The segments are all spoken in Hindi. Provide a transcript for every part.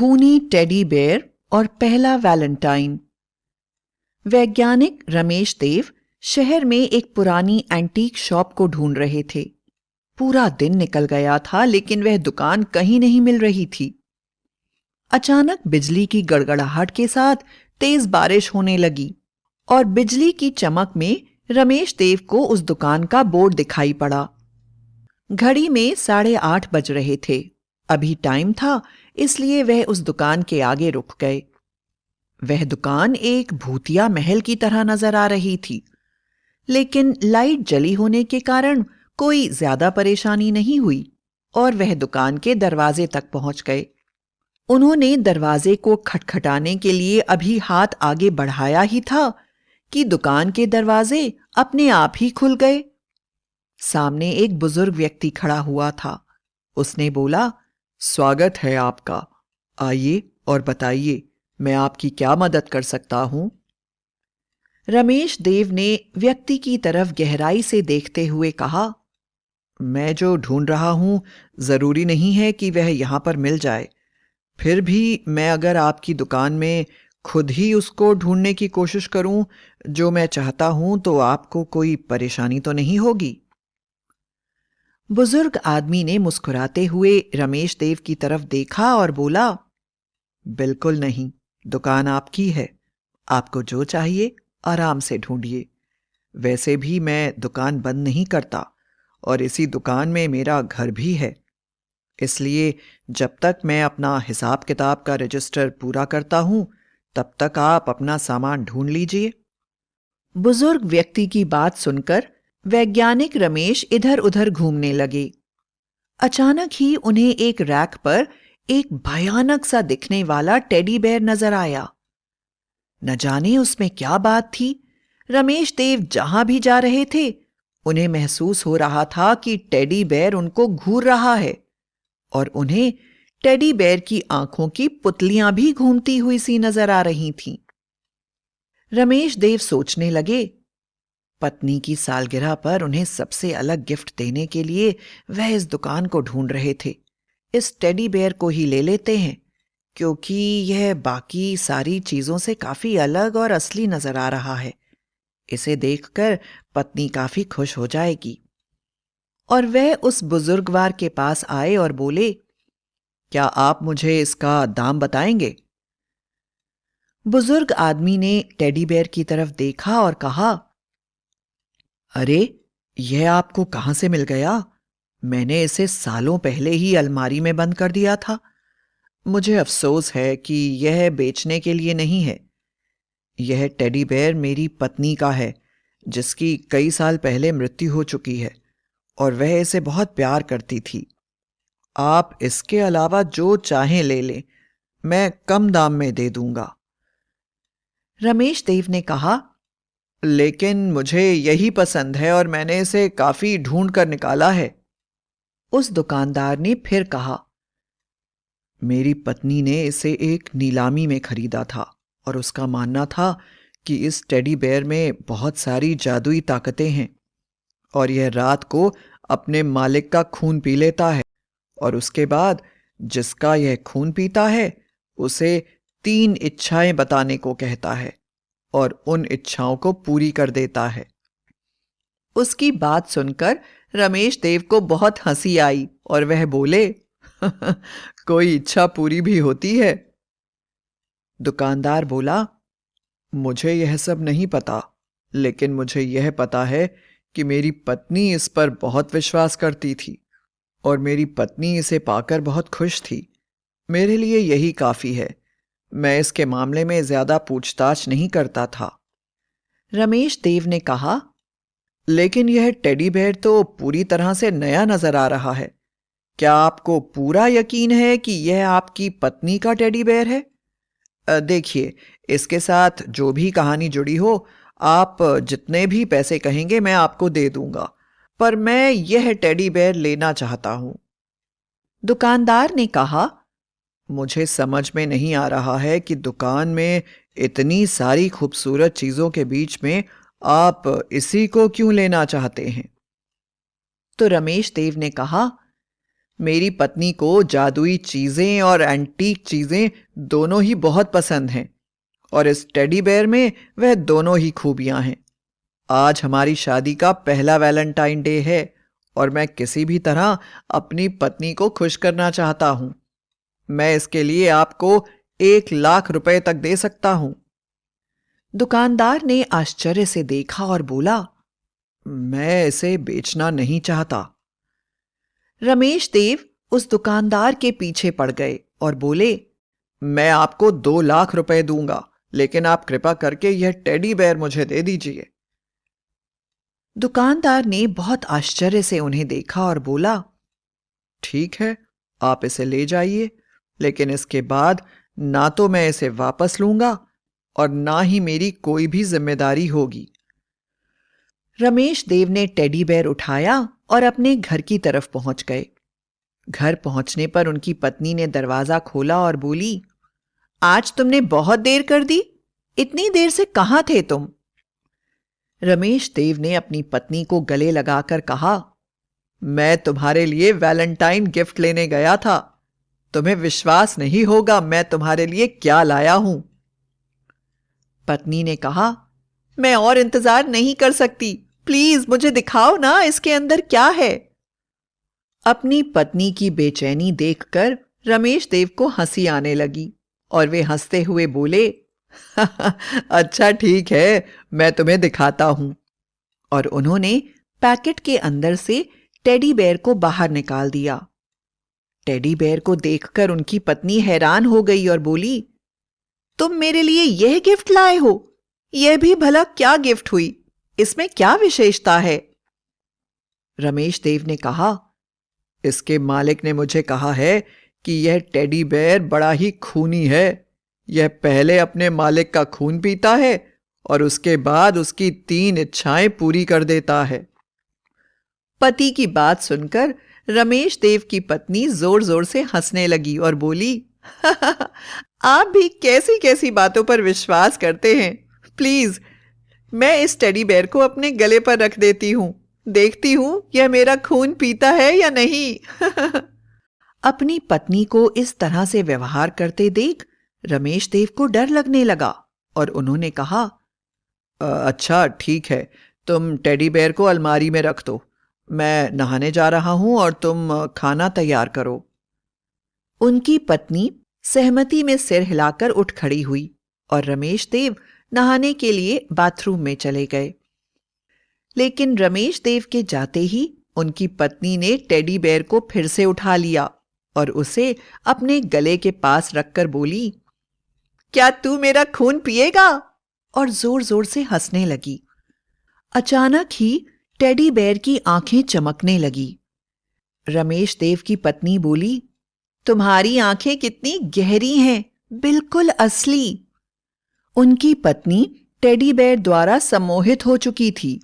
खूनी टेडी बेयर और पहला वैलेंटाइन। वैज्ञानिक रमेश देव शहर में एक पुरानी एंटीक शॉप को ढूंढ रहे थे। पूरा दिन निकल गया था लेकिन वह दुकान कहीं नहीं मिल रही थी। अचानक बिजली की गड़गड़ाहट के साथ तेज बारिश होने लगी और बिजली की चमक में रमेश देव को उस दुकान का बोर्ड दिखाई पड़ा। घड़ी में 8:30 बज रहे थे। अभी टाइम था, इसलिए वह उस दुकान के आगे रुक गए। वह दुकान एक भूतिया महल की तरह नजर आ रही थी, लेकिन लाइट जली होने के कारण कोई ज्यादा परेशानी नहीं हुई और वह दुकान के दरवाजे तक पहुंच गए। उन्होंने दरवाजे को खटखटाने के लिए अभी हाथ आगे बढ़ाया ही था कि दुकान के दरवाजे अपने आप ही खुल गए। सामने एक बुजुर्ग व्यक्ति खड़ा हुआ था। उसने बोला, स्वागत है आपका। आइए और बताइए, मैं आपकी क्या मदद कर सकता हूं? रमेश देव ने व्यक्ति की तरफ गहराई से देखते हुए कहा, मैं जो ढूंढ रहा हूं जरूरी नहीं है कि वह यहां पर मिल जाए। फिर भी मैं अगर आपकी दुकान में खुद ही उसको ढूंढने की कोशिश करूं जो मैं चाहता हूं, तो आपको कोई परेशानी तो नहीं होगी? बुजुर्ग आदमी ने मुस्कुराते हुए रमेश देव की तरफ देखा और बोला, बिल्कुल नहीं, दुकान आपकी है। आपको जो चाहिए आराम से ढूंढिए। वैसे भी मैं दुकान बंद नहीं करता और इसी दुकान में मेरा घर भी है। इसलिए जब तक मैं अपना हिसाब किताब का रजिस्टर पूरा करता हूं, तब तक आप अपना सामान ढूंढ लीजिए। बुजुर्ग व्यक्ति की बात सुनकर वैज्ञानिक रमेश इधर उधर घूमने लगे। अचानक ही उन्हें एक रैक पर एक भयानक सा दिखने वाला टेडी बेयर नजर आया। न जाने उसमें क्या बात थी, रमेश देव जहां भी जा रहे थे उन्हें महसूस हो रहा था कि टेडी बेयर उनको घूर रहा है और उन्हें टेडी बेयर की आंखों की पुतलियां भी घूमती हुई सी नजर आ रही थीं। रमेश देव सोचने लगे, पत्नी की सालगिरह पर उन्हें सबसे अलग गिफ्ट देने के लिए वह इस दुकान को ढूंढ रहे थे। इस टेडी बेयर को ही ले लेते हैं, क्योंकि यह बाकी सारी चीजों से काफी अलग और असली नजर आ रहा है। इसे देखकर पत्नी काफी खुश हो जाएगी। और वह उस बुजुर्गवार के पास आए और बोले, क्या आप मुझे इसका दाम बताएंगे? बुजुर्ग आदमी ने टेडी बेयर की तरफ देखा और कहा, अरे, यह आपको कहां से मिल गया? मैंने इसे सालों पहले ही अलमारी में बंद कर दिया था। मुझे अफसोस है कि यह बेचने के लिए नहीं है। यह टेडी बेयर मेरी पत्नी का है, जिसकी कई साल पहले मृत्यु हो चुकी है और वह इसे बहुत प्यार करती थी। आप इसके अलावा जो चाहें ले लें, मैं कम दाम में दे दूंगा। रमेश देव ने कहा, लेकिन मुझे यही पसंद है और मैंने इसे काफी ढूंढ कर निकाला है। उस दुकानदार ने फिर कहा, मेरी पत्नी ने इसे एक नीलामी में खरीदा था और उसका मानना था कि इस टेडी बेयर में बहुत सारी जादुई ताकतें हैं और यह रात को अपने मालिक का खून पी लेता है और उसके बाद जिसका यह खून पीता है उसे 3 इच्छाएं बताने को कहता है और उन इच्छाओं को पूरी कर देता है। उसकी बात सुनकर रमेश देव को बहुत हंसी आई और वह बोले, कोई इच्छा पूरी भी होती है? दुकानदार बोला, मुझे यह सब नहीं पता, लेकिन मुझे यह पता है कि मेरी पत्नी इस पर बहुत विश्वास करती थी और मेरी पत्नी इसे पाकर बहुत खुश थी। मेरे लिए यही काफी है। मैं इसके मामले में ज्यादा पूछताछ नहीं करता था। रमेश देव ने कहा, लेकिन यह टेडी बेयर तो पूरी तरह से नया नजर आ रहा है। क्या आपको पूरा यकीन है कि यह आपकी पत्नी का टेडी बेयर है? देखिए, इसके साथ जो भी कहानी जुड़ी हो, आप जितने भी पैसे कहेंगे मैं आपको दे दूंगा, पर मैं यह टेडी बेयर लेना चाहता हूं। दुकानदार ने कहा, मुझे समझ में नहीं आ रहा है कि दुकान में इतनी सारी खूबसूरत चीजों के बीच में आप इसी को क्यों लेना चाहते हैं? तो रमेश देव ने कहा, मेरी पत्नी को जादुई चीजें और एंटीक चीजें दोनों ही बहुत पसंद हैं और इस टेडी बेयर में वह दोनों ही खूबियां हैं। आज हमारी शादी का पहला वैलेंटाइन डे है और मैं किसी भी तरह अपनी पत्नी को खुश करना चाहता हूं। मैं इसके लिए आपको 1 लाख रुपए तक दे सकता हूं। दुकानदार ने आश्चर्य से देखा और बोला, मैं इसे बेचना नहीं चाहता। रमेश देव उस दुकानदार के पीछे पड़ गए और बोले, मैं आपको 2 लाख रुपए दूंगा, लेकिन आप कृपा करके यह टेडी बेयर मुझे दे दीजिए। दुकानदार ने बहुत आश्चर्य से उन्हें देखा और बोला, ठीक है, आप इसे ले जाइए, लेकिन इसके बाद ना तो मैं इसे वापस लूंगा और ना ही मेरी कोई भी जिम्मेदारी होगी। रमेश देव ने टेडी बेयर उठाया और अपने घर की तरफ पहुंच गए। घर पहुंचने पर उनकी पत्नी ने दरवाजा खोला और बोली, आज तुमने बहुत देर कर दी। इतनी देर से कहां थे तुम? रमेश देव ने अपनी पत्नी को गले लगाकर कहा, मैं तुम्हारे लिए वैलेंटाइन गिफ्ट लेने गया था। तुम्हें विश्वास नहीं होगा मैं तुम्हारे लिए क्या लाया हूं। पत्नी ने कहा, मैं और इंतजार नहीं कर सकती। प्लीज मुझे दिखाओ ना, इसके अंदर क्या है? अपनी पत्नी की बेचैनी देखकर रमेश देव को हंसी आने लगी और वे हंसते हुए बोले, अच्छा ठीक है, मैं तुम्हें दिखाता हूं। और उन्होंने पैकेट के अंदर से टेडी बेयर को बाहर निकाल दिया। टेडी बेयर को देखकर उनकी पत्नी हैरान हो गई और बोली, तुम मेरे लिए यह गिफ्ट लाए हो? यह भी भला क्या गिफ्ट हुई? इसमें क्या विशेषता है? रमेश देव ने कहा, इसके मालिक ने मुझे कहा है कि यह टेडी बेयर बड़ा ही खूनी है। यह पहले अपने मालिक का खून पीता है और उसके बाद उसकी 3 इच्छाएं पूरी कर देता है। पति की बात सुनकर रमेश देव की पत्नी जोर जोर से हंसने लगी और बोली, आप भी कैसी कैसी बातों पर विश्वास करते हैं। प्लीज मैं इस टेडी बेयर को अपने गले पर रख देती हूं। देखती हूं यह मेरा खून पीता है या नहीं। अपनी पत्नी को इस तरह से व्यवहार करते देख रमेश देव को डर लगने लगा और उन्होंने कहा, अच्छा ठीक है, तुम टेडी बेयर को अलमारी में रख दो। मैं नहाने जा रहा हूं और तुम खाना तैयार करो। उनकी पत्नी सहमति में सिर हिलाकर उठ खड़ी हुई और रमेश देव नहाने के लिए बाथरूम में चले गए। लेकिन रमेश देव के जाते ही उनकी पत्नी ने टेडी बेयर को फिर से उठा लिया और उसे अपने गले के पास रखकर बोली, क्या तू मेरा खून पिएगा? और जोर जोर से हंसने लगी। अचानक ही टेडी बेयर की आंखें चमकने लगी। रमेश देव की पत्नी बोली, तुम्हारी आंखें कितनी गहरी हैं, बिल्कुल असली। उनकी पत्नी टेडी बेयर द्वारा सम्मोहित हो चुकी थी।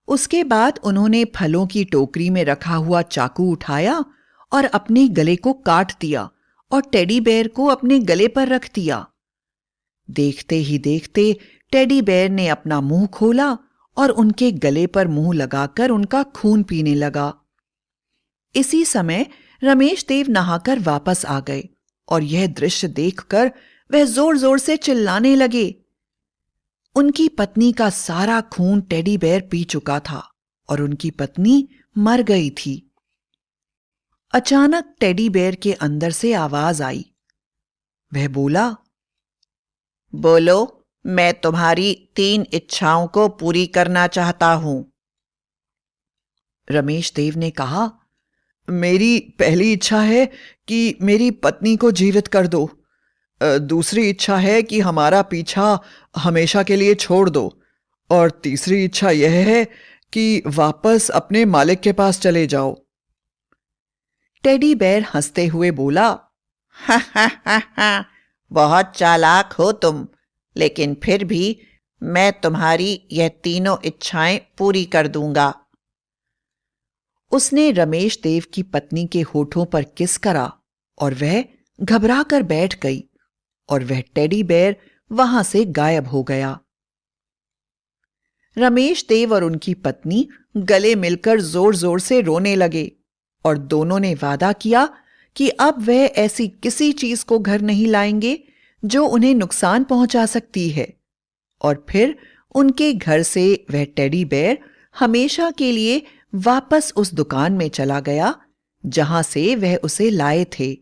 उसके बाद उन्होंने फलों की टोकरी में रखा हुआ चाकू उठाया और अपने गले को काट दिया और टेडी बेयर को अपने गले पर रख दिया। देखते ही देखते टेडी बेयर ने अपना मुंह खोला और उनके गले पर मुंह लगाकर उनका खून पीने लगा। इसी समय रमेश देव नहाकर वापस आ गए और यह दृश्य देखकर वह जोर जोर से चिल्लाने लगे। उनकी पत्नी का सारा खून टेडी बेयर पी चुका था और उनकी पत्नी मर गई थी। अचानक टेडी बेयर के अंदर से आवाज आई। वह बोला, बोलो, मैं तुम्हारी 3 इच्छाओं को पूरी करना चाहता हूं। रमेश देव ने कहा, मेरी पहली इच्छा है कि मेरी पत्नी को जीवित कर दो। दूसरी इच्छा है कि हमारा पीछा हमेशा के लिए छोड़ दो और तीसरी इच्छा यह है कि वापस अपने मालिक के पास चले जाओ। टेडी बेयर हंसते हुए बोला, हा हा हा हा, बहुत चालाक हो तुम, लेकिन फिर भी मैं तुम्हारी यह तीनों इच्छाएं पूरी कर दूंगा। उसने रमेश देव की पत्नी के होठों पर किस करा और वह घबरा कर बैठ गई और वह टेडी बेयर वहां से गायब हो गया। रमेश देव और उनकी पत्नी गले मिलकर जोर जोर से रोने लगे और दोनों ने वादा किया कि अब वह ऐसी किसी चीज को घर नहीं लाएंगे जो उन्हें नुकसान पहुंचा सकती है। और फिर उनके घर से वह टेडी बेयर हमेशा के लिए वापस उस दुकान में चला गया जहां से वह उसे लाए थे।